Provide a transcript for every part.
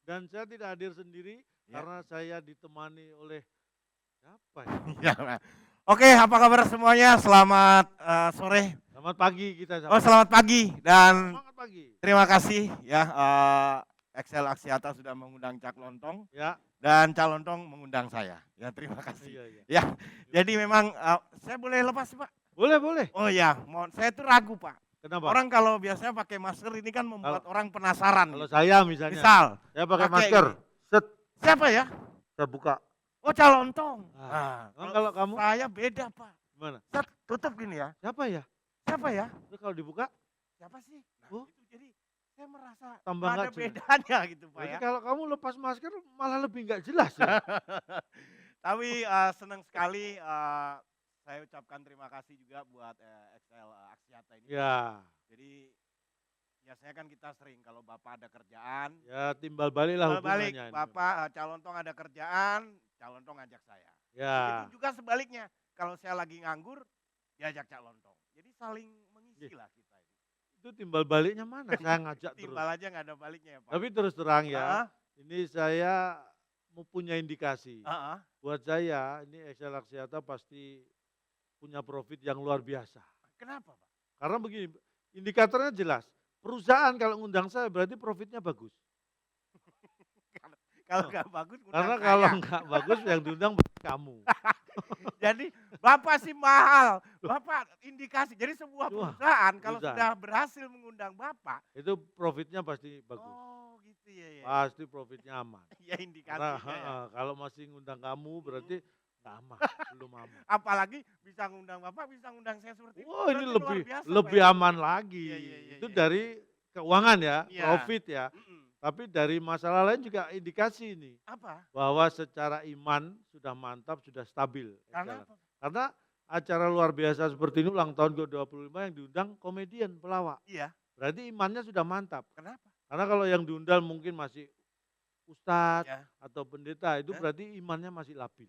Dan saya tidak hadir sendiri Ya. karena saya ditemani oleh siapa ya? Ya, Pak. Oke, apa kabar semuanya? Selamat sore. Selamat pagi kita Oh, selamat pagi dan Semangat pagi. terima kasih ya Excel Aksiata sudah mengundang Cak Lontong Ya. dan Cak Lontong mengundang saya. Ya, terima kasih. Iya, iya. Ya, jadi memang saya boleh lepas, Pak? Boleh, boleh. Oh ya, saya tuh ragu, Pak. Kenapa? Orang kalau biasanya pakai masker ini kan membuat orang penasaran. Kalau Gitu. saya misalnya, Misal, saya pakai pakai masker, ini. set, Siapa ya? saya buka. Oh, Cak Lontong. Nah, Nah, kalau kamu saya beda, Pak. gimana? Set, tutup gini ya. Siapa ya? Siapa ya? Terus kalau dibuka, Siapa sih? Nah, Oh. itu jadi saya merasa Tambah ada nggak jelas. bedanya gitu, Pak berarti ya. kalau kamu lepas masker malah lebih nggak jelas ya? Tapi senang sekali saya ucapkan terima kasih juga buat Excel Aksiata ini. Ya, Jadi biasanya kan kita sering kalau Bapak ada kerjaan, ya timbal balik lah balik hubungannya. ini. Bapak Calontong ada kerjaan, Calontong ngajak saya. Ya, Itu juga sebaliknya. Kalau saya lagi nganggur, diajak Calontong. Jadi saling mengisi lah kita ini. itu timbal baliknya mana? Saya ngajak terus. Timbal aja nggak ada baliknya ya Pak. Tapi terus terang ya, Heeh, ini saya mempunyai indikasi. heeh. Buat saya, ini Excel Aksiata pasti punya profit yang luar biasa. Kenapa Pak? Karena begini, indikatornya jelas. Perusahaan kalau ngundang saya berarti profitnya bagus. Kalau nggak bagus, ngundang Karena saya. kalau nggak bagus yang diundang berarti kamu. Jadi Bapak sih mahal, Bapak indikasi. Jadi sebuah Wah, perusahaan kalau perusahaan. sudah berhasil mengundang Bapak, Itu profitnya pasti bagus. oh gitu ya. Pasti profitnya aman. Ya Karena indikasinya ya. kalau masih ngundang kamu berarti nggak aman, belum aman. Apalagi bisa ngundang Bapak, bisa ngundang saya seperti itu. Wah, ini berarti luar lebih biasa, lebih Pak ya. aman lagi. Iya, iya, iya, Itu iya. dari keuangan ya, Iya. profit ya. Mm-mm. Tapi dari masalah lain juga indikasi ini Apa? bahwa secara iman sudah mantap, sudah stabil. Karena apa? Karena acara luar biasa seperti ini ulang tahun ke-25 yang diundang komedian pelawak. Iya. Berarti imannya sudah mantap. Kenapa? Karena kalau yang diundang mungkin masih ustadz Ya. atau pendeta itu Ya. berarti imannya masih labil.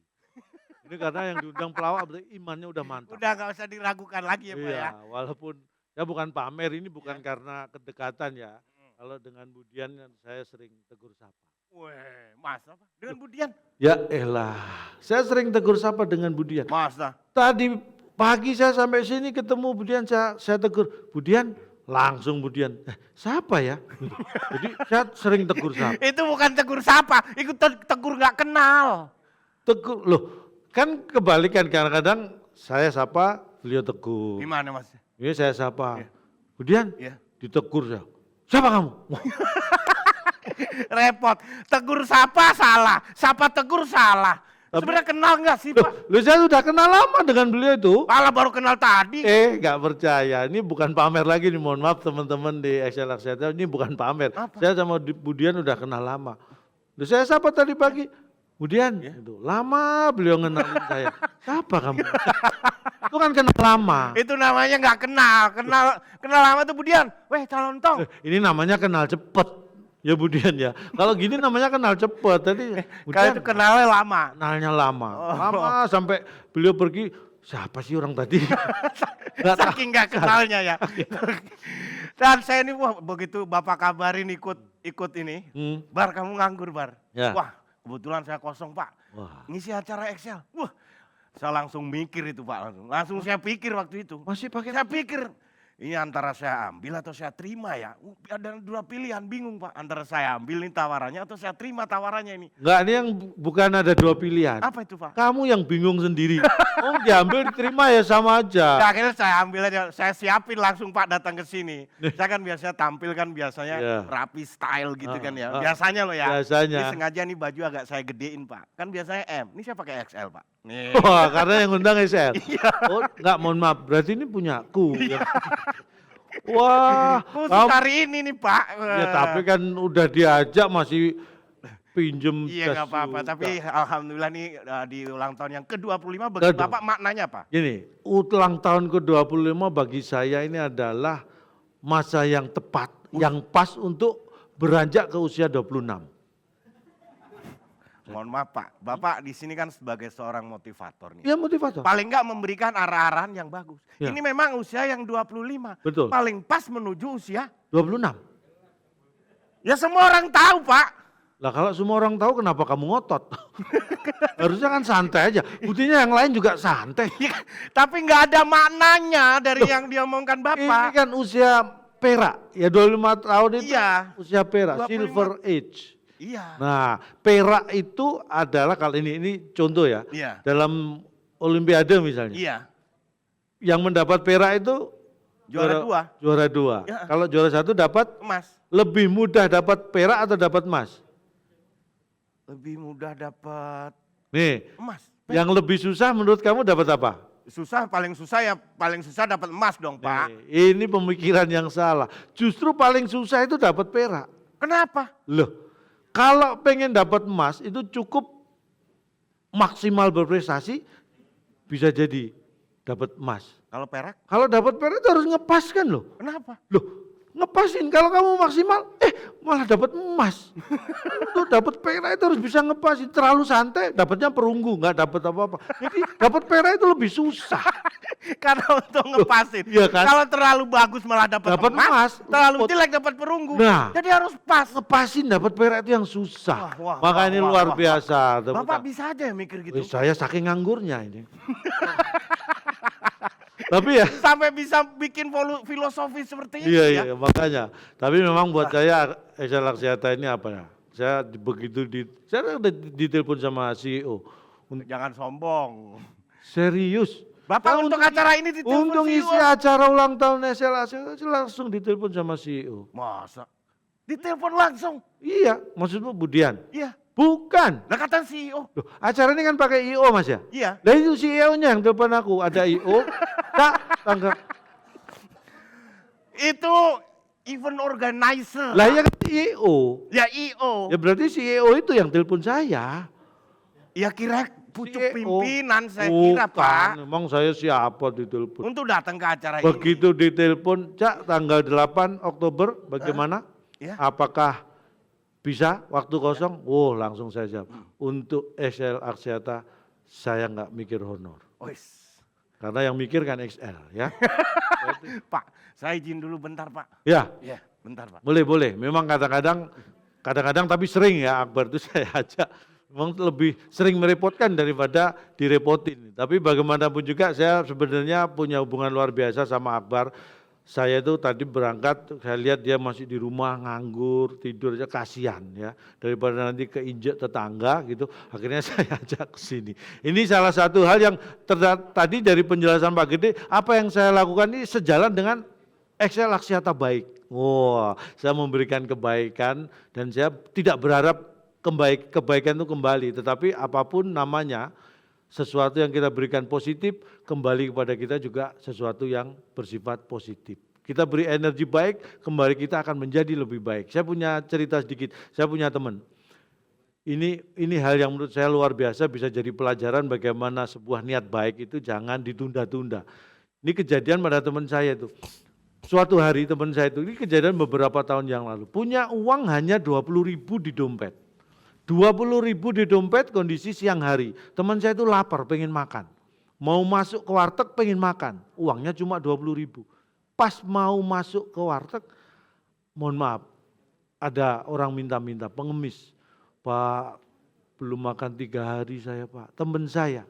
Ini karena yang diundang pelawak berarti imannya udah mantap. Udah nggak usah diragukan lagi ya Pak ya. Iya, walaupun ya bukan pamer ini bukan Ya. karena kedekatan ya. Mm. Kalau dengan Budian saya sering tegur sapa. Weh, masa Pak? Dengan Budian? Ya elah, saya sering tegur sapa dengan Budian. Masa? Tadi pagi saya sampai sini ketemu Budian, saya tegur, Budian, langsung Budian, siapa ya? Gitu. Jadi saya sering tegur sapa. Itu bukan tegur sapa, itu tegur nggak kenal. Tegur, loh kan kebalikan kadang-kadang saya sapa, beliau tegur. Gimana Mas? Ini saya sapa, Iya. Budian Ya. ditegur saya, siapa kamu? Repot. Tegur sapa salah, sapa tegur salah. Sebenarnya kenal nggak sih Pak? Loh saya sudah kenal lama dengan beliau itu. Malah baru kenal tadi. Nggak percaya, ini bukan pamer lagi nih, mohon maaf teman-teman di Excel Aksiata, ini bukan pamer. Apa? Saya sama Budian udah kenal lama. Loh, saya sapa tadi pagi, Budian, Ya. itu lama beliau ngenalin saya. Siapa kamu? Itu kan kenal lama. Itu namanya nggak kenal. Kenal lama tuh Budian. Weh Calontong. Ini namanya kenal cepet. Ya Budian ya. Kalau gini namanya kenal cepet. Tadi Kalau Budian itu kenalnya lama. kenalnya lama. Oh. Lama sampai beliau pergi, siapa sih orang tadi? Nggak tahu. Saking nggak kenalnya ya. Dan saya ini wah begitu Bapak kabarin ikut ini. Hmm, Bar kamu nganggur Bar. Ya. Wah kebetulan saya kosong Pak. Wah, Ngisi acara Excel. Wah saya langsung mikir itu Pak. Langsung saya pikir waktu itu. masih pakai Saya pikir ini antara saya ambil atau saya terima ya. Ada dua pilihan, bingung Pak. Antara saya ambil ini tawarannya atau saya terima tawarannya ini. Enggak, ini yang bukan ada dua pilihan. Apa itu Pak? Kamu yang bingung sendiri. Oh diambil diterima ya sama aja. Ya, akhirnya saya ambil aja, saya siapin langsung Pak datang ke sini. Saya kan biasanya tampil kan biasanya Iya. rapi style gitu kan ya. Ah, Biasanya loh ya. biasanya. Ini sengaja nih baju agak saya gedein Pak. Kan biasanya M, ini saya pakai XL Pak. Nih. Wah, karena yang undang SL. Iya. Oh, enggak, mohon maaf. Berarti ini punyaku. Wah, Khusus kamu, hari ini nih Pak. ya tapi kan udah diajak masih pinjem Iya jas nggak apa-apa, juga. tapi alhamdulillah nih di ulang tahun yang ke-25 bagi Aduh. Bapak maknanya apa? Gini, ulang tahun ke-25 bagi saya ini adalah masa yang tepat, yang pas untuk beranjak ke usia 26. Mohon maaf Pak, Bapak di sini kan sebagai seorang motivator nih. Ya motivator. Paling nggak memberikan arah-arahan yang bagus. Ya. Ini memang usia yang 25. Betul. Paling pas menuju usia. 26. Ya semua orang tahu Pak. Lah kalau semua orang tahu kenapa kamu ngotot? Harusnya kan santai aja. Buktinya yang lain juga santai. Tapi nggak ada maknanya dari yang dia omongkan Ini Bapak. kan usia perak. Ya 25 tahun itu Iya. usia perak, 25. silver age. Iya. Nah, perak itu adalah kalau ini contoh ya. Iya. Dalam olimpiade misalnya. Iya. Yang mendapat perak itu Juara 2. Juara 2. Ya. Kalau juara 1 dapat Emas. lebih mudah dapat perak atau dapat emas? Lebih mudah dapat Nih, emas. yang lebih susah menurut kamu dapat apa? Paling susah dapat emas dong, Pak. Nih, ini pemikiran yang salah. Justru paling susah itu dapat perak. Kenapa? Loh, kalau pengen dapat emas itu cukup maksimal berprestasi bisa jadi dapat emas. Kalau perak? Kalau dapat perak itu harus ngepaskan loh. Kenapa? Loh, ngepasin kalau kamu maksimal, malah dapat emas. Itu dapat perak itu harus bisa ngepasin. Terlalu santai, dapatnya perunggu, nggak dapat apa-apa. Jadi dapat perak itu lebih susah. Karena untuk ngepasin. Iya kan? Kalau terlalu bagus malah dapat Dapat emas. terlalu jelek dapat perunggu. Nah. Jadi harus pas. Ngepasin dapat perak itu yang susah. Wah, Maka ini wah, luar wah. biasa. Bapak bisa aja mikir gitu. Saya saking nganggurnya ini. Tapi ya. Sampai bisa bikin filosofi seperti itu Iya, ya. iya, makanya. Tapi memang buat saya Excel Aksiata ini apa ya? Saya saya udah ditelepon sama CEO. Jangan sombong. Serius. Bapak untuk acara ini ditelepon Untuk CEO. isi acara ulang tahun Excel Aksiata langsung ditelepon sama CEO. Masa? Ditelepon langsung? Iya, maksudmu Budian? Iya. Bukan. Lah kata CEO. Loh, acara ini kan pakai IO Mas ya? Iya. Lah itu CEO-nya yang telepon aku, ada IO, tak tanggap. Itu event organizer. Lah ya kan IO. Ya IO. Ya berarti CEO itu yang telepon saya. Ya kira pucuk CEO. pimpinan saya kira Pak. Memang saya siapa ditelepon. Untuk datang ke acara ini. Begitu ditelepon, Cak tanggal 8 Oktober bagaimana? Ya. Apakah bisa waktu kosong? Oh langsung saya jawab. Untuk XL Aksiata saya nggak mikir honor. Wis. Karena yang mikir kan XL ya. Pak, saya izin dulu bentar Pak. Ya, Ya, bentar Pak. boleh. Memang kadang-kadang tapi sering ya Akbar itu saya ajak. Memang lebih sering merepotkan daripada direpotin. Tapi bagaimanapun juga saya sebenarnya punya hubungan luar biasa sama Akbar. Saya itu tadi berangkat, saya lihat dia masih di rumah nganggur, tidur aja kasihan ya. Daripada nanti keinjek tetangga gitu, akhirnya saya ajak ke sini. Ini salah satu hal yang tadi dari penjelasan Pak Gede, apa yang saya lakukan ini sejalan dengan Excel Aksiata Baik. Wah, saya memberikan kebaikan dan saya tidak berharap kebaikan itu kembali, tetapi apapun namanya, sesuatu yang kita berikan positif, kembali kepada kita juga sesuatu yang bersifat positif. Kita beri energi baik, kembali kita akan menjadi lebih baik. Saya punya cerita sedikit, saya punya teman. Ini hal yang menurut saya luar biasa, bisa jadi pelajaran bagaimana sebuah niat baik itu jangan ditunda-tunda. Ini kejadian pada teman saya itu. Suatu hari teman saya itu, ini kejadian beberapa tahun yang lalu, punya uang hanya 20.000 di dompet. 20.000 di dompet kondisi siang hari. Teman saya itu lapar, pengen makan. Mau masuk ke warteg pengen makan. Uangnya cuma 20.000. Pas mau masuk ke warteg, mohon maaf, ada orang minta-minta, pengemis. Pak, belum makan 3 hari saya Pak. Teman saya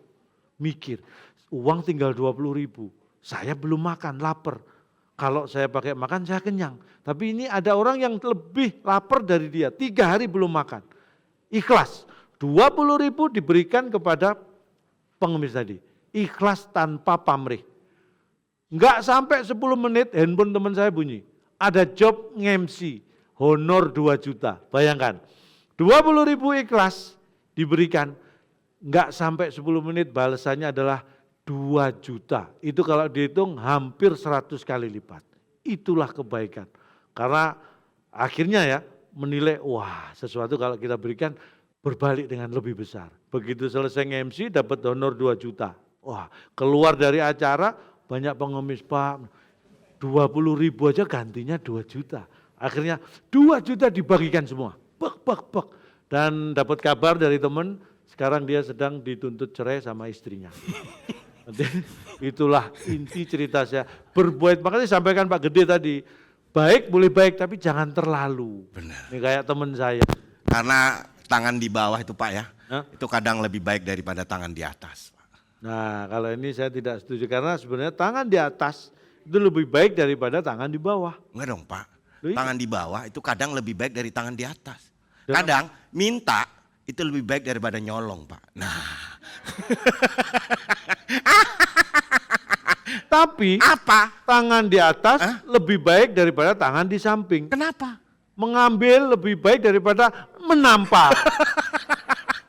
mikir, uang tinggal 20.000. Saya belum makan, lapar. Kalau saya pakai makan saya kenyang. Tapi ini ada orang yang lebih lapar dari dia, 3 hari belum makan. Ikhlas, 20.000 diberikan kepada pengemis tadi. Ikhlas tanpa pamrih. Enggak sampai 10 menit handphone teman saya bunyi. Ada job nge-MC, honor 2 juta. Bayangkan, 20.000 ikhlas diberikan. Enggak sampai 10 menit balasannya adalah 2 juta. Itu kalau dihitung hampir 100 kali lipat. Itulah kebaikan. Karena akhirnya ya, menilai, wah sesuatu kalau kita berikan berbalik dengan lebih besar. Begitu selesai nge-MC dapat honor 2 juta. Wah keluar dari acara banyak pengemis Pak, 20.000 aja gantinya 2 juta. Akhirnya 2 juta dibagikan semua. Bek. Dan dapat kabar dari teman, sekarang dia sedang dituntut cerai sama istrinya. Itulah inti cerita saya. Berbuat, makanya sampaikan Pak Gede tadi, baik boleh baik tapi jangan terlalu. Benar. Ini kayak teman saya. Karena tangan di bawah itu Pak ya, Hah? itu kadang lebih baik daripada tangan di atas. Nah, kalau ini saya tidak setuju karena sebenarnya tangan di atas itu lebih baik daripada tangan di bawah. Enggak dong Pak, Loh, iya. tangan di bawah itu kadang lebih baik dari tangan di atas. Dalam- Kadang minta itu lebih baik daripada nyolong Pak. Nah, Tapi apa? tangan di atas Hah? lebih baik daripada tangan di samping. Kenapa? Mengambil lebih baik daripada menampak.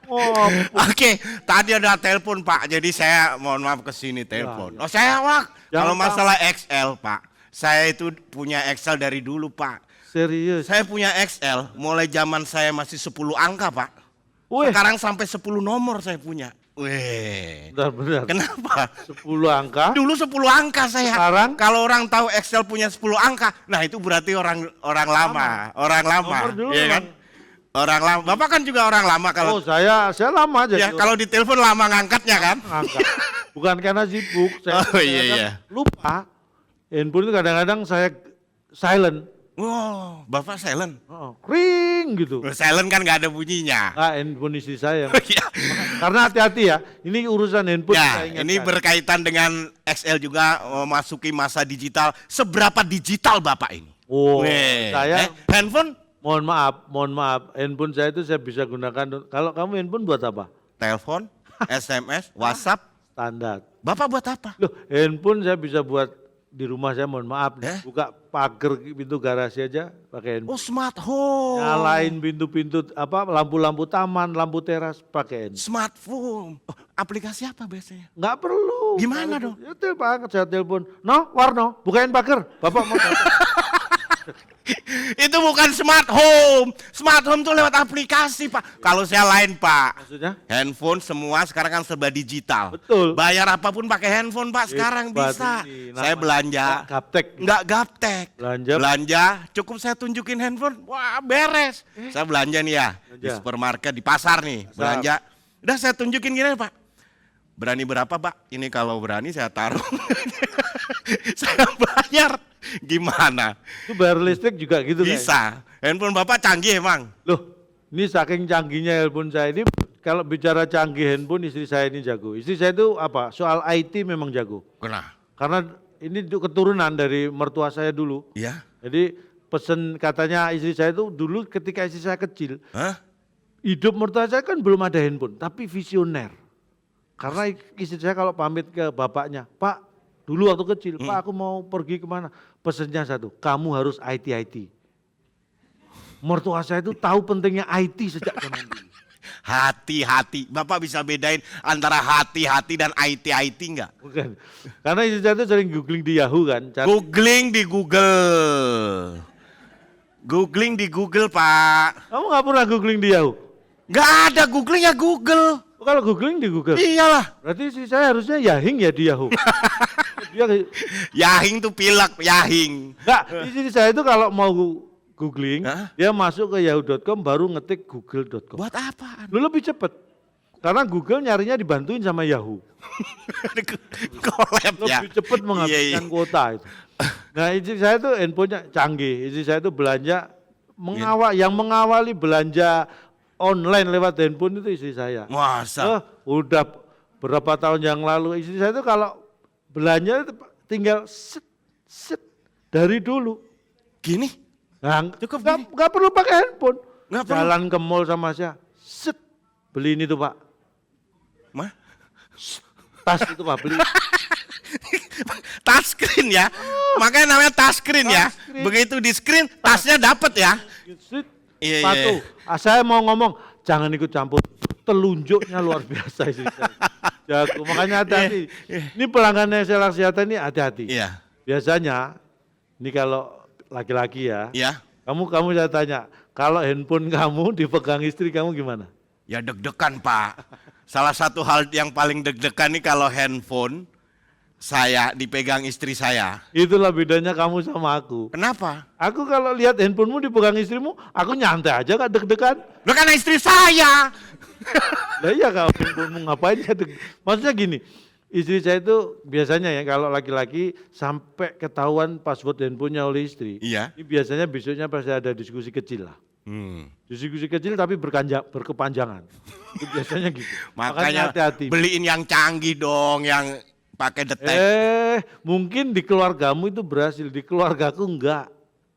Oh, Oke, tadi ada telepon Pak, jadi saya mohon maaf ke sini telepon. Ya, ya. Oh saya Pak, Jangan kalau Pak. masalah XL Pak, saya itu punya Excel dari dulu Pak. serius. Saya punya Excel mulai zaman saya masih 10 angka Pak. Wih, Sekarang sampai 10 nomor saya punya. Wih, benar-benar. kenapa? 10 angka. Dulu 10 angka saya. Sekarang? Kalau orang tahu Excel punya 10 angka, nah itu berarti orang lama, orang lama, Nomor dulu iya kan? Orang lama. Bapak kan juga orang lama kalau Oh, saya lama aja. ya kalau ditelepon lama ngangkatnya kan? angkat. Bukan karena sibuk. Oh, iya, kadang iya. lupa. Handphone itu kadang-kadang saya silent. Wow, Bapak silent. Oh, ring gitu. Silent kan nggak ada bunyinya. Ah, handphone istri saya. Ya, Karena hati-hati ya. Ini urusan handphone. saya ya ingatkan. ini berkaitan dengan XL juga memasuki masa digital. Seberapa digital Bapak ini? Oh, Weh, saya handphone, mohon maaf. Handphone saya itu saya bisa gunakan. Kalau kamu handphone buat apa? telepon, SMS, WhatsApp. Standar. Bapak buat apa? Loh, handphone saya bisa buat di rumah saya, mohon maaf nih. Eh? Buka pagar pintu garasi aja pakai handphone. Oh, smart home. Nyalain pintu-pintu lampu-lampu taman, lampu teras pakai handphone. Smartphone. Oh, aplikasi apa biasanya? Nggak perlu. Gimana Nggak dong? perlu. Ya telepon, saya telepon. No, Warno, bukain pagar. Bapak mau datang. Itu bukan smart home. Smart home tuh lewat aplikasi, Pak. Kalau saya lain, Pak. Maksudnya? Handphone semua sekarang kan serba digital. Betul. Bayar apapun pakai handphone, Pak. Sekarang Hebat bisa. ini. Saya Namanya belanja. gaptek. Enggak gaptek. Belanja. Cukup saya tunjukin handphone. Wah, beres. Saya belanja nih ya. Di Belanja. supermarket, di pasar nih. Belanja. Udah saya tunjukin gini, Pak. Berani berapa, Pak? Ini kalau berani saya taruh. Saya bayar. Gimana? Itu bayar listrik juga gitu kan? Bisa. Handphone Bapak canggih emang. Loh, ini saking canggihnya handphone saya ini, kalau bicara canggih handphone istri saya ini jago. Istri saya itu apa? Soal IT memang jago. Kenapa? Karena ini keturunan dari mertua saya dulu. Iya. Jadi pesen katanya istri saya itu dulu ketika istri saya kecil, Hah? hidup mertua saya kan belum ada handphone, tapi visioner. Karena istri saya kalau pamit ke bapaknya, Pak, dulu waktu kecil, Pak aku mau pergi kemana? Pesennya satu, kamu harus IT. Mertua saya itu tahu pentingnya IT sejak zaman dulu. Hati-hati. Bapak bisa bedain antara hati-hati dan IT enggak? Bukan. Karena istri saya itu sering googling di Yahoo kan. Googling di Google. Googling di Google, Pak. Kamu nggak pernah googling di Yahoo? Nggak ada googling ya Google. Kalau googling di Google. Iyalah. Berarti istri saya harusnya Yahing ya di Yahoo. Dia Yahing tuh pilek, Yahing. enggak, istri saya itu kalau mau googling, Hah? dia masuk ke yahoo.com baru ngetik google.com. Buat apaan? Lu lebih cepet. Karena Google nyarinya dibantuin sama Yahoo. Collab ya. Lebih cepet menghabiskan kuota itu. Nah, istri saya itu handphonenya canggih. Istri saya itu belanja yang mengawali belanja online lewat handphone itu istri saya. Masa? Udah berapa tahun yang lalu istri saya itu kalau belanja itu tinggal set dari dulu. Gini? Nah, Cukup nggak perlu pakai handphone. Nggak perlu. Jalan ke mall sama saya, beli ini tuh Pak. Mah? Tas itu Pak beli. Touchscreen ya. Makanya namanya touchscreen ya. Touchscreen. Begitu di screen, tasnya dapat ya. Set, Iya, sepatu. iya. Saya mau ngomong, jangan ikut campur. Telunjuknya luar biasa istri saya. Jago, makanya hati-hati. Ini pelanggannya Sela Kesehatan ini hati-hati. Iya. Biasanya, ini kalau laki-laki ya, Iya. kamu saya tanya, kalau handphone kamu dipegang istri kamu gimana? Ya deg-degan Pak. Salah satu hal yang paling deg-degan nih kalau handphone saya dipegang istri saya. Itulah bedanya kamu sama aku. Kenapa? Aku kalau lihat handphonemu dipegang istrimu, aku nyantai aja gak deg-degan. Lo kan istri saya. Lah iya kalau handphonemu ngapain ya maksudnya gini, istri saya itu biasanya ya kalau laki-laki sampai ketahuan password handphonenya oleh istri. Iya. Ini biasanya besoknya pasti ada diskusi kecil lah. Gusi-gusi kecil tapi berkepanjangan. Itu biasanya gitu. Makanya hati-hati. beliin yang canggih dong, yang pakai detek. Mungkin di keluargamu itu berhasil, di keluargaku enggak.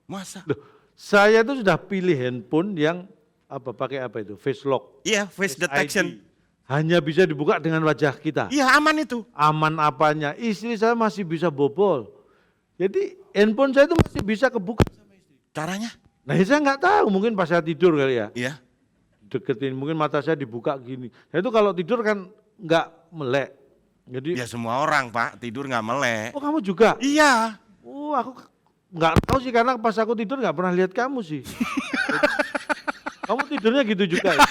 Masa? Loh, saya tuh sudah pilih handphone yang pakai apa itu? Face lock. Iya, face detection. ID. Hanya bisa dibuka dengan wajah kita. Iya, aman itu. Aman apanya? Istri saya masih bisa bobol. Jadi handphone saya itu masih bisa kebuka sama istri. Caranya? Nah, saya nggak tahu, mungkin pas saya tidur kali ya. Iya. Deketin, mungkin mata saya dibuka gini. Saya itu kalau tidur kan nggak melek. Jadi, Ya semua orang Pak, tidur nggak melek. oh kamu juga? Iya. Oh aku nggak tahu sih karena pas aku tidur nggak pernah lihat kamu sih. Kamu tidurnya gitu juga ya?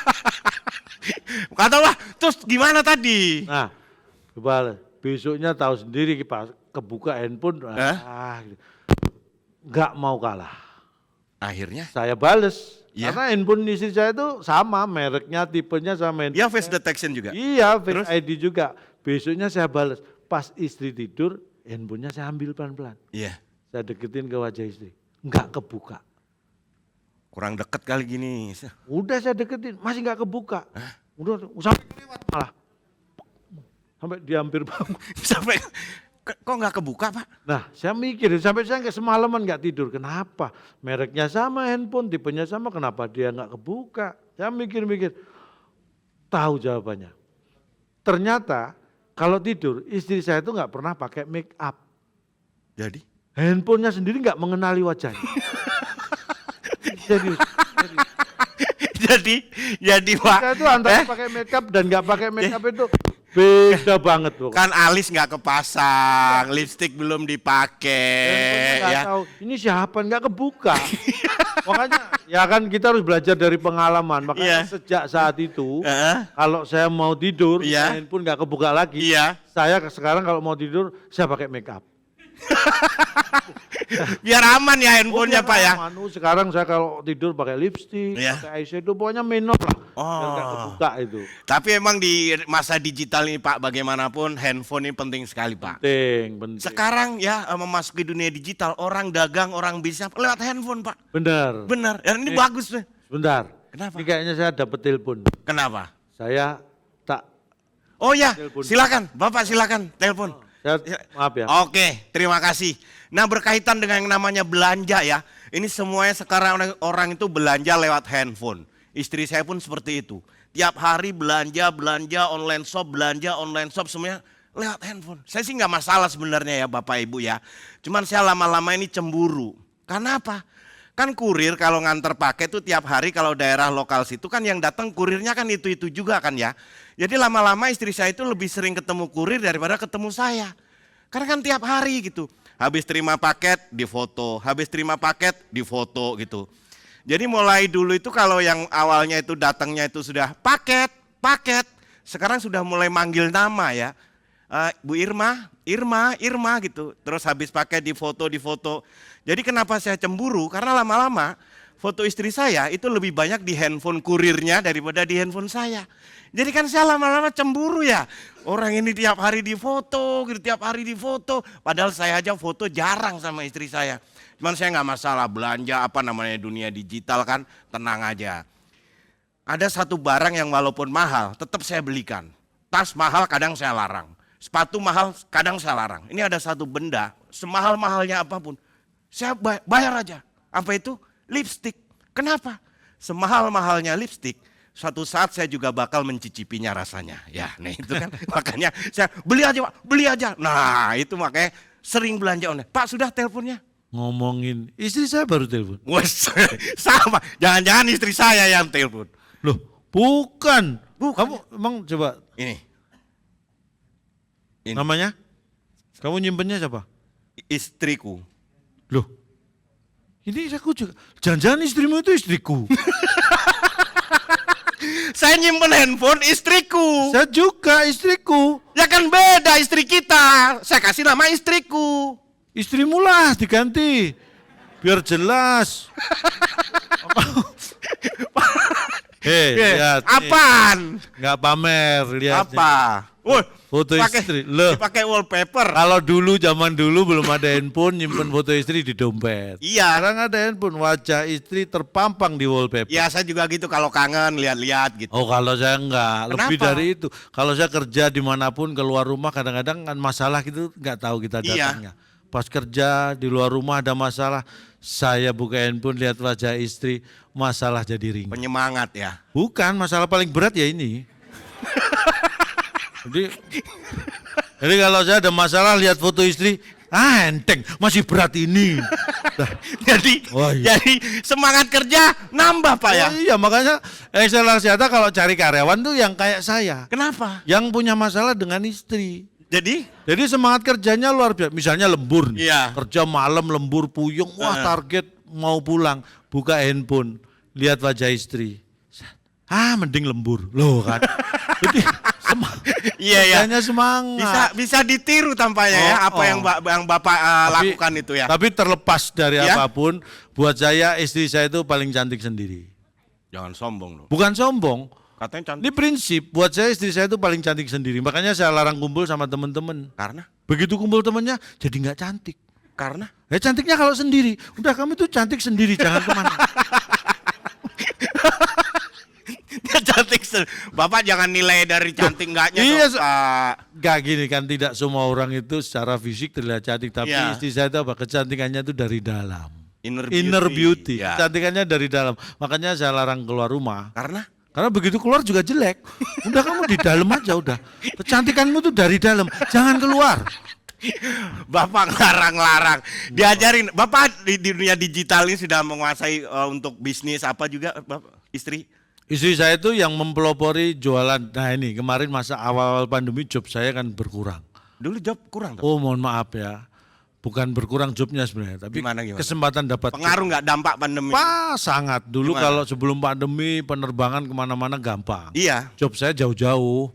Kata lah, terus gimana tadi? Nah, kebal. Besoknya tahu sendiri pas kebuka handphone, gitu. Nggak mau kalah. Akhirnya? Saya bales. Iya. Karena handphone istri saya itu sama, mereknya, tipenya sama handphone. Ya face detection juga? Iya, Face Terus? ID juga. Besoknya saya bales. Pas istri tidur, handphonenya saya ambil pelan-pelan. Iya. Saya deketin ke wajah istri. Nggak kebuka. Kurang deket kali gini. Udah saya deketin, masih nggak kebuka. Udah sampai lewat malah. Sampai dia hampir bangun. Sampai kok nggak kebuka Pak? Nah, saya mikir sampai saya semalaman nggak tidur. Kenapa? Mereknya sama handphone, tipenya sama, kenapa dia nggak kebuka? Saya mikir-mikir. Tahu jawabannya. Ternyata kalau tidur istri saya itu nggak pernah pakai make up. Jadi? Handphonenya sendiri nggak mengenali wajahnya. Serius. Jadi Pak. Saya itu antara pakai make up dan nggak pakai make up itu beda banget loh. Kan alis nggak kepasang, lipstik belum dipakai, Nggak ya. tahu, ini siapa nggak kebuka. Makanya ya kan kita harus belajar dari pengalaman. Makanya Iya. sejak saat itu Heeh. kalau saya mau tidur, Iya. handphone nggak kebuka lagi. Iya. Saya sekarang kalau mau tidur saya pakai make up. Biar aman ya handphonenya Pak ya. Sekarang saya kalau tidur pakai lipstick, Iya. pakai eyeshadow, pokoknya menor lah. Biar nggak Oh. kebuka itu. Tapi emang di masa digital ini Pak, bagaimanapun handphone ini penting sekali Pak. Penting. Sekarang ya memasuki dunia digital, orang dagang, orang bisnis lewat handphone Pak. Benar. Benar. Ya, ini bagus nih. Sebentar. Kenapa? Ini kayaknya saya dapat telepon. Kenapa? Saya tak. Oh ya, Telepon. silakan, Bapak silakan telepon. Maaf ya. Oke, terima kasih. Nah berkaitan dengan yang namanya belanja ya, ini semuanya sekarang orang itu belanja lewat handphone. Istri saya pun seperti itu. Tiap hari belanja online shop semuanya lewat handphone. Saya sih nggak masalah sebenarnya ya Bapak Ibu ya. Cuman saya lama-lama ini cemburu. Karena apa? Kan kurir kalau nganter paket itu tiap hari kalau daerah lokal situ kan yang datang kurirnya kan itu juga kan ya. Jadi lama-lama istri saya itu lebih sering ketemu kurir daripada ketemu saya. Karena kan tiap hari gitu. Habis terima paket difoto, habis terima paket difoto gitu. Jadi mulai dulu itu kalau yang awalnya itu datangnya itu sudah paket, sekarang sudah mulai manggil nama ya. Bu Irma gitu. Terus habis paket difoto. Jadi kenapa saya cemburu? Karena lama-lama foto istri saya itu lebih banyak di handphone kurirnya daripada di handphone saya. Jadi kan saya lama-lama cemburu ya. Orang ini tiap hari difoto, gitu, tiap hari difoto. Padahal saya aja foto jarang sama istri saya. Cuman saya nggak masalah belanja apa namanya dunia digital kan, tenang aja. Ada satu barang yang walaupun mahal, tetap saya belikan. Tas mahal kadang saya larang. Sepatu mahal kadang saya larang. Ini ada satu benda, semahal-mahalnya apapun, saya bayar aja. Apa itu? Lipstik. Kenapa? Semahal-mahalnya lipstik, suatu saat saya juga bakal mencicipinya rasanya. Ya, nah itu kan makanya saya beli aja. Nah itu makanya sering belanja online. Pak sudah teleponnya? Ngomongin istri saya baru telepon. Wes, sama. Jangan-jangan istri saya yang telepon. Loh, bukan. Bukan. Kamu emang coba Ini. namanya? Kamu nyimpennya siapa? Istriku. Loh, ini aku juga. Jangan-jangan istrimu itu istriku. Saya nyimpen handphone istriku. Saya juga istriku. Ya kan beda istri kita. Saya kasih nama istriku. Istrimu lah diganti. Biar jelas. Hei, lihat. Apaan? Nggak pamer, lihat. Apa? Woi, Foto istri. Loh, Dipakai wallpaper. kalau zaman dulu belum ada handphone, nyimpen foto istri di dompet. Iya. Sekarang ada handphone, wajah istri terpampang di wallpaper. Ya saya juga gitu kalau kangen lihat-lihat gitu. Oh kalau saya enggak, lebih Kenapa? dari itu. Kalau saya kerja dimanapun, keluar rumah kadang-kadang kan masalah gitu nggak tahu kita Iya. datangnya. Pas kerja di luar rumah ada masalah, saya buka handphone lihat wajah istri, masalah jadi ringan. Penyemangat ya. Bukan, masalah paling berat ya ini. Jadi kalau saya ada masalah lihat foto istri, enteng, masih berat ini. Nah, Jadi Wah, iya. jadi semangat kerja nambah Pak ya. oh iya makanya Excel Aksiata kalau cari karyawan tuh yang kayak saya. Kenapa? Yang punya masalah dengan istri. Jadi Jadi semangat kerjanya luar biasa. Misalnya lembur nih, Iya. kerja malam lembur puyeng, wah target mau pulang, buka handphone, lihat wajah istri. Mending lembur, loh kan. Jadi iya ya. kerjanya semangat. Bisa ditiru tampaknya ya apa yang Bapak lakukan itu ya. Tapi terlepas dari Ya. apapun, buat saya istri saya itu paling cantik sendiri. Jangan sombong dong. Bukan sombong. Katanya cantik. Ini prinsip, buat saya istri saya itu paling cantik sendiri. Makanya saya larang kumpul sama teman-teman. Karena Begitu kumpul temannya, jadi nggak cantik. karena Ya cantiknya kalau sendiri. Udah kamu tuh cantik sendiri, jangan kemana. dia cantik. Bapak jangan nilai dari cantik enggaknya Iya, dong, Pak. Gak gini kan, tidak semua orang itu secara fisik terlihat cantik. Tapi Iya. istri saya itu apa? Kecantikannya itu dari dalam. Inner Beauty. Ya. Kecantikannya dari dalam. Makanya saya larang keluar rumah. Karena Begitu keluar juga jelek. Udah kamu di dalam aja udah. Kecantikanmu tuh dari dalam, jangan keluar. Bapak larang-larang. Diajarin. Bapak di dunia digital ini sudah menguasai untuk bisnis apa juga Bapak, istri? Istri saya itu yang mempelopori jualan. Nah ini kemarin masa awal-awal pandemi job saya kan berkurang. Dulu job kurang tuh. Oh mohon maaf ya. Bukan berkurang jobnya sebenarnya. Tapi Gimana? kesempatan dapat Pengaruh nggak dampak pandemi? sangat. Dulu Gimana? kalau sebelum pandemi penerbangan kemana-mana gampang. Iya. Job saya jauh-jauh.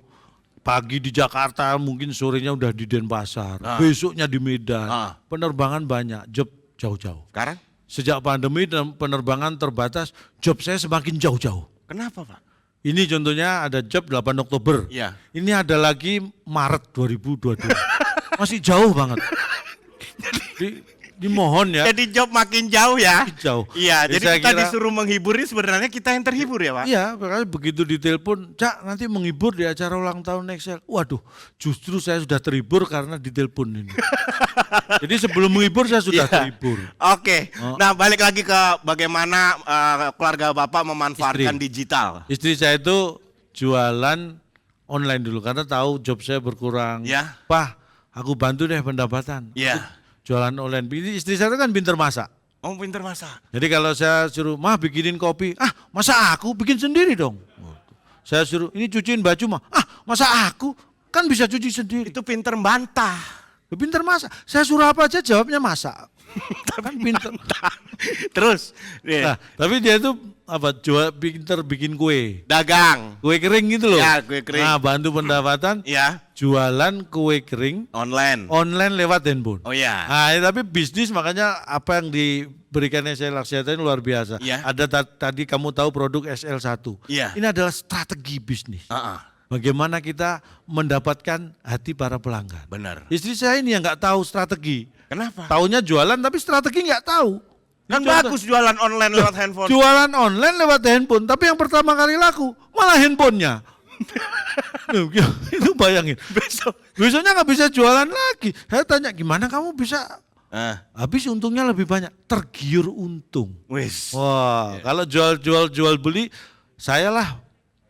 Pagi di Jakarta, mungkin sorenya udah di Denpasar. Besoknya di Medan. Penerbangan banyak, job jauh-jauh. Sekarang? Sejak pandemi dan penerbangan terbatas, job saya semakin jauh-jauh. Kenapa Pak? Ini contohnya ada job 8 Oktober. Iya. Ini ada lagi Maret 2022. Masih jauh banget. Dimohon ya. Jadi job makin jauh ya? Jauh. Iya, Jadi jadi saya kita kira- disuruh menghibur ini sebenarnya kita yang terhibur ya Pak? Iya, makanya begitu ditelepon, Cak nanti menghibur di acara ulang tahun Excel. Waduh, justru saya sudah terhibur karena ditelepon ini. Jadi sebelum menghibur saya sudah Iya. terhibur. Oke, nah balik lagi ke bagaimana keluarga Bapak memanfaatkan Istri. digital. Istri saya itu jualan online dulu karena tahu job saya berkurang. Ya. Pak, aku bantu deh pendapatan. Iya. Aku jualan online. Ini istri saya itu kan pinter masak. Oh pinter masak. Jadi kalau saya suruh, mah bikinin kopi, masa aku bikin sendiri dong. Saya suruh, ini cuciin baju mah, masa aku kan bisa cuci sendiri. Itu pinter bantah. Pinter masak. Saya suruh apa aja jawabnya masak. Kan pinter. Terus, Nah, tapi dia itu jual pinter bikin kue. dagang. Kue kering gitu loh. Ya, kue kering. Nah, bantu pendapatan Ya, jualan kue kering online. online lewat handphone. Oh ya. Nah, tapi bisnis makanya apa yang diberikannya saya Laksiata ini luar biasa. Iya. Ada tadi kamu tahu produk SL1. Iya. Ini adalah strategi bisnis. Heeh. Bagaimana kita mendapatkan hati para pelanggan. Benar. Istri saya ini yang nggak tahu strategi. Kenapa? Taunya jualan tapi strategi nggak tahu. Kan Ini bagus jualan online lewat handphone. Jualan online lewat handphone, tapi yang pertama kali laku malah handphonenya. Loh, itu bayangin. Besoknya nggak bisa jualan lagi. Saya tanya gimana kamu bisa habis untungnya lebih banyak. Tergiur untung. Wis. Wah, kalau jual beli saya lah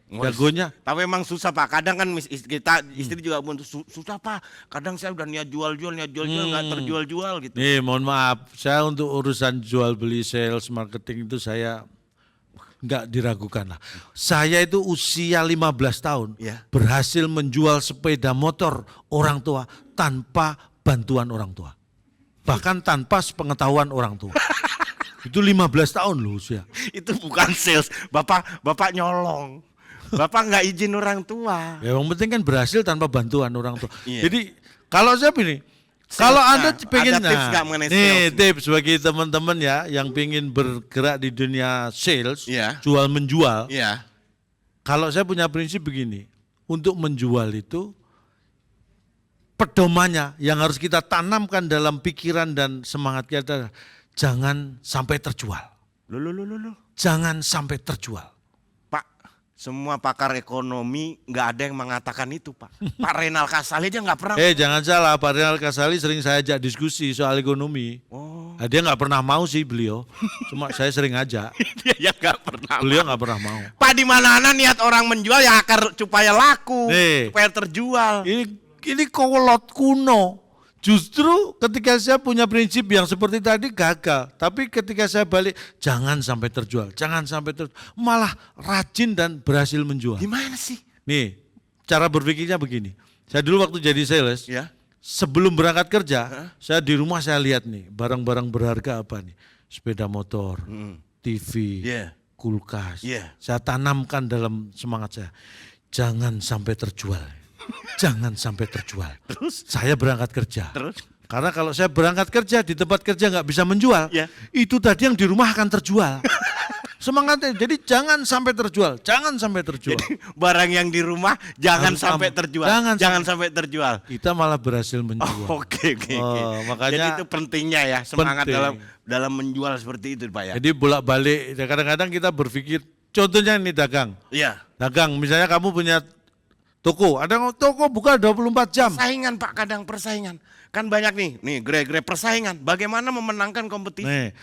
jagonya. Tapi memang susah Pak. Kadang kan istri juga pun susah Pak. Kadang saya udah niat jual-jual nggak terjual-jual gitu. Nih mohon maaf, saya untuk urusan jual beli sales marketing itu saya nggak diragukan lah. Saya itu usia 15 tahun Ya. berhasil menjual sepeda motor orang tua tanpa bantuan orang tua. Bahkan tanpa sepengetahuan orang tua. Itu 15 tahun loh usia. Itu bukan sales. Bapak nyolong. Bapak nggak izin orang tua. Ya, yang penting kan berhasil tanpa bantuan orang tua. Iya. Jadi kalau saya pilih, Sales, kalau nah, Anda pengen ada tips nggak mengenai nih sales? tips bagi teman-teman ya yang pengen bergerak di dunia sales, Iya. jual menjual. Iya. Kalau saya punya prinsip begini, untuk menjual itu pedomannya yang harus kita tanamkan dalam pikiran dan semangat kita, jangan sampai terjual. Loh. Jangan sampai terjual. Pak, semua pakar ekonomi nggak ada yang mengatakan itu, Pak. Pak Renal Kasali aja nggak pernah. Jangan salah, Pak Renal Kasali sering saya ajak diskusi soal ekonomi. Nah, dia nggak pernah mau sih beliau, cuma saya sering ajak. Dia nggak pernah. Beliau nggak pernah mau. Pak, di mana-mana niat orang menjual ya agar supaya laku, Nih. supaya terjual. Ini kolot kuno. Justru ketika saya punya prinsip yang seperti tadi gagal. Tapi ketika saya balik, jangan sampai terjual. Jangan sampai terjual. Malah rajin dan berhasil menjual. Gimana sih? Nih, cara berpikirnya begini. Saya dulu waktu jadi sales, Ya. sebelum berangkat kerja, saya di rumah saya lihat nih, barang-barang berharga apa nih. Sepeda motor, TV, Yeah. kulkas. Yeah. Saya tanamkan dalam semangat saya. Jangan sampai terjual. Jangan sampai terjual. Terus? Saya berangkat kerja. Terus? Karena kalau saya berangkat kerja di tempat kerja nggak bisa menjual, Ya. itu tadi yang di rumah akan terjual. Semangatnya, jadi jangan sampai terjual, jangan sampai terjual. Jadi barang yang di rumah jangan Harus sampai aman. terjual. Jangan sampai terjual. Kita malah berhasil menjual. Oke. Makanya Jadi itu pentingnya ya, semangat penting. dalam menjual seperti itu, Pak ya. Jadi bolak-balik, kadang-kadang kita berpikir, contohnya ini dagang. Iya. Dagang, misalnya kamu punya toko, ada toko buka 24 jam. Persaingan, Pak, kadang persaingan. Kan banyak nih Greg persaingan. Bagaimana memenangkan kompetisi? Nih,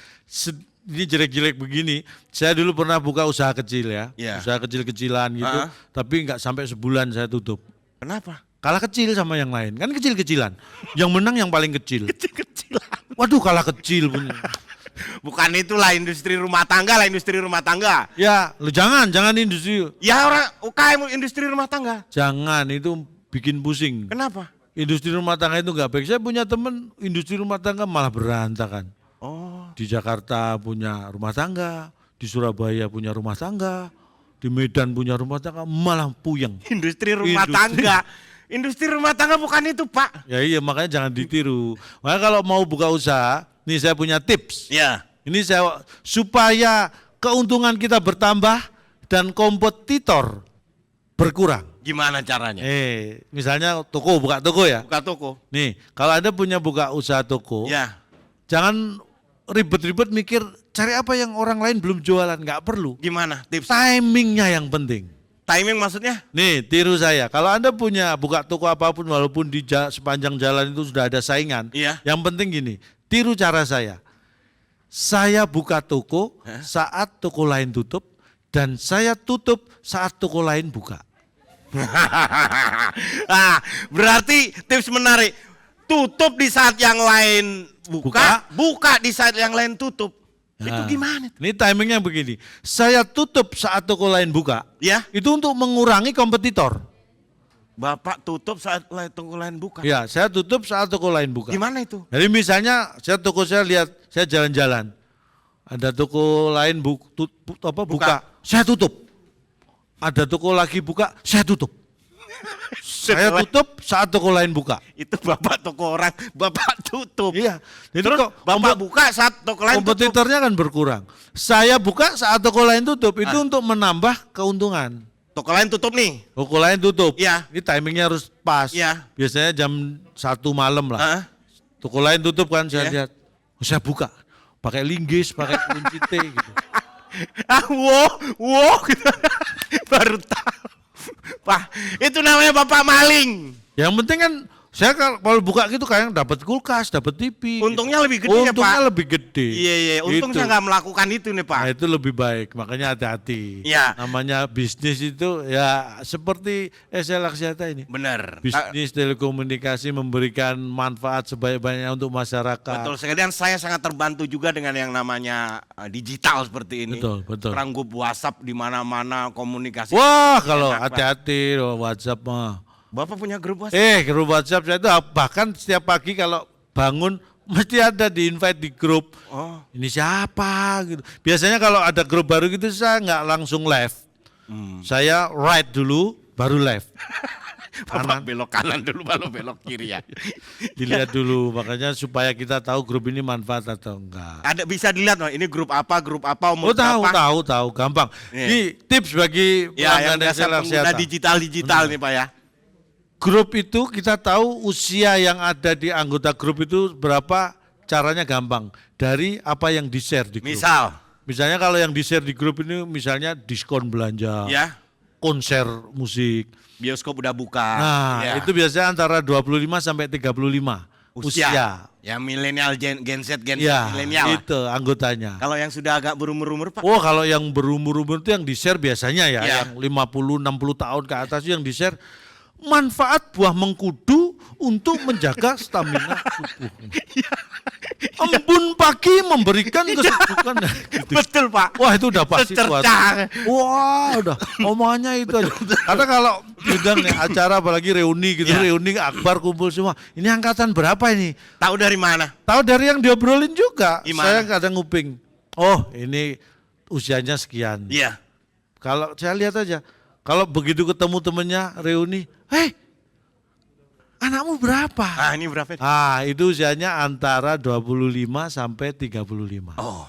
ini jelek-jelek begini. Saya dulu pernah buka usaha kecil ya, Iya. usaha kecil-kecilan gitu, tapi nggak sampai sebulan saya tutup. Kenapa? Kalah kecil sama yang lain, kan kecil-kecilan. Yang menang yang paling kecil. Kecil-kecilan. Waduh, kalah kecil punya. Bukan itulah industri rumah tangga lah, industri rumah tangga. Ya, lu jangan industri. Ya orang UKM industri rumah tangga. Jangan, itu bikin pusing. Kenapa? Industri rumah tangga itu nggak baik. Saya punya teman industri rumah tangga malah berantakan. Oh, Di Jakarta punya rumah tangga, di Surabaya punya rumah tangga, di Medan punya rumah tangga, malah puyeng. industri rumah Industri. tangga. Industri rumah tangga bukan itu, Pak. Ya iya, makanya jangan ditiru. Makanya kalau mau buka usaha, nih saya punya tips. Ya. Ini saya supaya keuntungan kita bertambah dan kompetitor berkurang. Gimana caranya? Misalnya toko, buka toko ya. Buka toko. Nih, kalau Anda punya buka usaha toko, Ya. jangan ribet-ribet mikir cari apa yang orang lain belum jualan, nggak perlu. Gimana tips? Timingnya yang penting. Timing maksudnya? Nih, tiru saya. Kalau Anda punya buka toko apapun, walaupun di sepanjang jalan itu sudah ada saingan, Iya. yang penting gini, tiru cara saya. Saya buka toko saat toko lain tutup, dan saya tutup saat toko lain buka. Berarti tips menarik. Tutup di saat yang lain buka, buka di saat yang lain tutup. Itu gimana? Ini timingnya begini. Saya tutup saat toko lain buka. Ya. Itu untuk mengurangi kompetitor. Bapak tutup saat toko lain buka. Ya, saya tutup saat toko lain buka. Gimana itu? Jadi misalnya toko saya lihat, saya jalan-jalan. Ada toko lain buka. Saya tutup. Ada toko lagi buka, saya tutup. Saya tutup saat toko lain buka. Itu bapak toko orang, bapak tutup. Iya. Jadi Terus bapak buka saat toko lain tutup. kompetitornya kan berkurang. Saya buka saat toko lain tutup, itu untuk menambah keuntungan. Toko lain tutup nih. Toko lain tutup. Iya. Ini timingnya harus pas. Iya. Biasanya jam 1 malam lah. Toko lain tutup kan, saya lihat. Saya buka. Pakai linggis, pakai kunci T gitu. Wow, baru tahu. Pak, itu namanya bapak maling. Yang penting kan saya kalau buka gitu kayak dapat kulkas, dapat TV. Untungnya lebih gede ya, Pak. Untungnya lebih gede. Iya, untung Itu. saya nggak melakukan itu nih, Pak. Nah, itu lebih baik, makanya hati-hati. Iya. Namanya bisnis itu ya seperti SL Aksiata ini. Benar. Bisnis telekomunikasi memberikan manfaat sebanyak-banyaknya untuk masyarakat. Betul sekali, dan saya sangat terbantu juga dengan yang namanya digital seperti ini. Betul. Sekarang grup WhatsApp di mana-mana komunikasi. Wah, kalau Enak, Pak. hati-hati WhatsApp mah. Bapak punya grup WhatsApp? Grup WhatsApp saya itu bahkan setiap pagi kalau bangun mesti ada di invite di grup. Oh. Ini siapa gitu. Biasanya kalau ada grup baru gitu saya nggak langsung live. Saya write dulu baru live. Bapak belok kanan dulu baru belok kiri ya. Dilihat dulu, makanya supaya kita tahu grup ini manfaat atau enggak. Ada bisa dilihat loh, ini grup apa, umur Tahu, gampang. Iya. Ini tips bagi Ya, yang pelanggan biasa SL pengguna Aksiata. digital nih Pak ya. grup itu kita tahu usia yang ada di anggota grup itu berapa, caranya gampang. Dari apa yang di-share di grup. Misalnya kalau yang di-share di grup ini misalnya diskon belanja, Ya, konser musik. bioskop udah buka. Nah, Ya. itu biasanya antara 25 sampai 35 usia. Ya milenial, Gen Z, Ya, milenial lah. itu anggotanya. Kalau yang sudah agak berumur-umur Pak. Oh, kalau yang berumur-umur itu yang di-share biasanya ya, Ya. yang 50 60 tahun ke atas itu yang di-share manfaat buah mengkudu untuk menjaga stamina tubuh. Embun pagi memberikan kesejukan. Gitu. Betul Pak. Wah, itu udah pasti kuat. Secercah. Wah, udah omongannya itu aja. Karena kalau diundang nih acara apalagi reuni gitu, Ya. reuni akbar kumpul semua. Ini angkatan berapa ini? Tahu dari mana? Tahu dari yang diobrolin juga. Gimana? Saya kadang nguping. Oh, ini usianya sekian. Iya. Kalau saya lihat aja, kalau begitu ketemu temennya reuni, anakmu berapa? Ah, ini berapa? Itu usianya antara 25 sampai 35. Oh.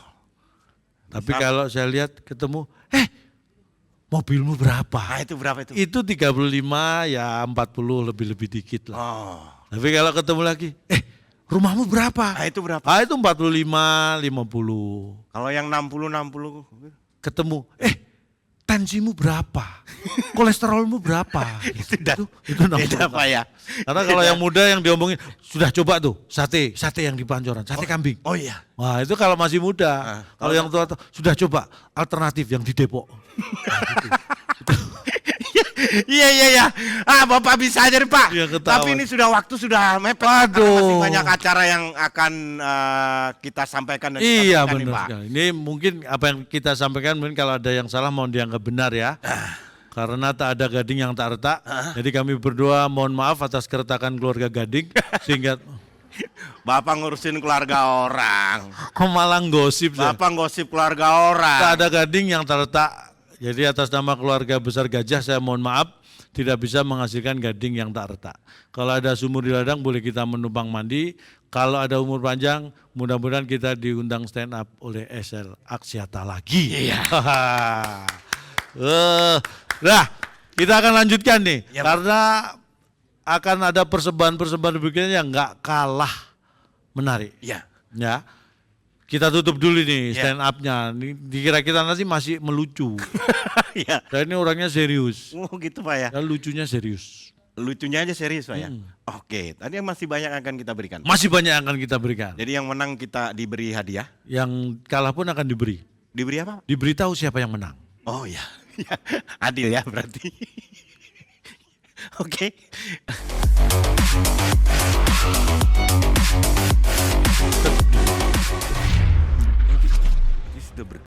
Tapi kalau saya lihat ketemu, mobilmu berapa? Itu berapa itu? Itu 35 ya 40 lebih-lebih dikit lah. Oh. Tapi kalau ketemu lagi, rumahmu berapa? Itu berapa? Itu 45, 50. Kalau yang 60. Ketemu, tensimu berapa? Kolesterolmu berapa? itu 60. Beda Pak ya. Karena kalau yang muda yang diomongin, sudah coba tuh sate yang di Pancoran, sate kambing. Oh iya. Wah, itu kalau masih muda. Kalau yang tua sudah coba alternatif yang di Depok. Iya. Bapak bisa aja nih Pak. Iya, ketahuan. Tapi ini waktu sudah mepet. Waduh. Karena masih banyak acara yang akan kita sampaikan dan Iya, sampaikan nih, benar Pak. sekali. Ini mungkin apa yang kita sampaikan mungkin kalau ada yang salah mohon dianggap benar ya. Karena tak ada gading yang tak retak. Jadi kami berdua mohon maaf atas keretakan keluarga Gading sehingga Bapak ngurusin keluarga orang. malang gosip saya. Bapak gosip keluarga orang. Tak ada gading yang terletak. Jadi atas nama keluarga besar Gajah saya mohon maaf tidak bisa menghasilkan gading yang tak retak. Kalau ada sumur di ladang boleh kita menumpang mandi. Kalau ada umur panjang mudah-mudahan kita diundang stand up oleh SL Aksiata lagi. Iya. Nah, kita akan lanjutkan nih Ya, karena akan ada persembahan-persembahan berikutnya yang nggak kalah menarik. Iya. Ya. Kita tutup dulu nih Ya. stand up-nya. Dikira kita nanti masih melucu. Iya. Dan ini orangnya serius. Oh gitu Pak ya. Dan lucunya serius. Lucunya aja serius Pak ya. Oke, tadi masih banyak akan kita berikan. Masih banyak yang akan kita berikan. Jadi yang menang kita diberi hadiah. Yang kalah pun akan diberi. Diberi apa? Diberitahu siapa yang menang. Oh ya. Adil ya berarti. Oke. Ini sudah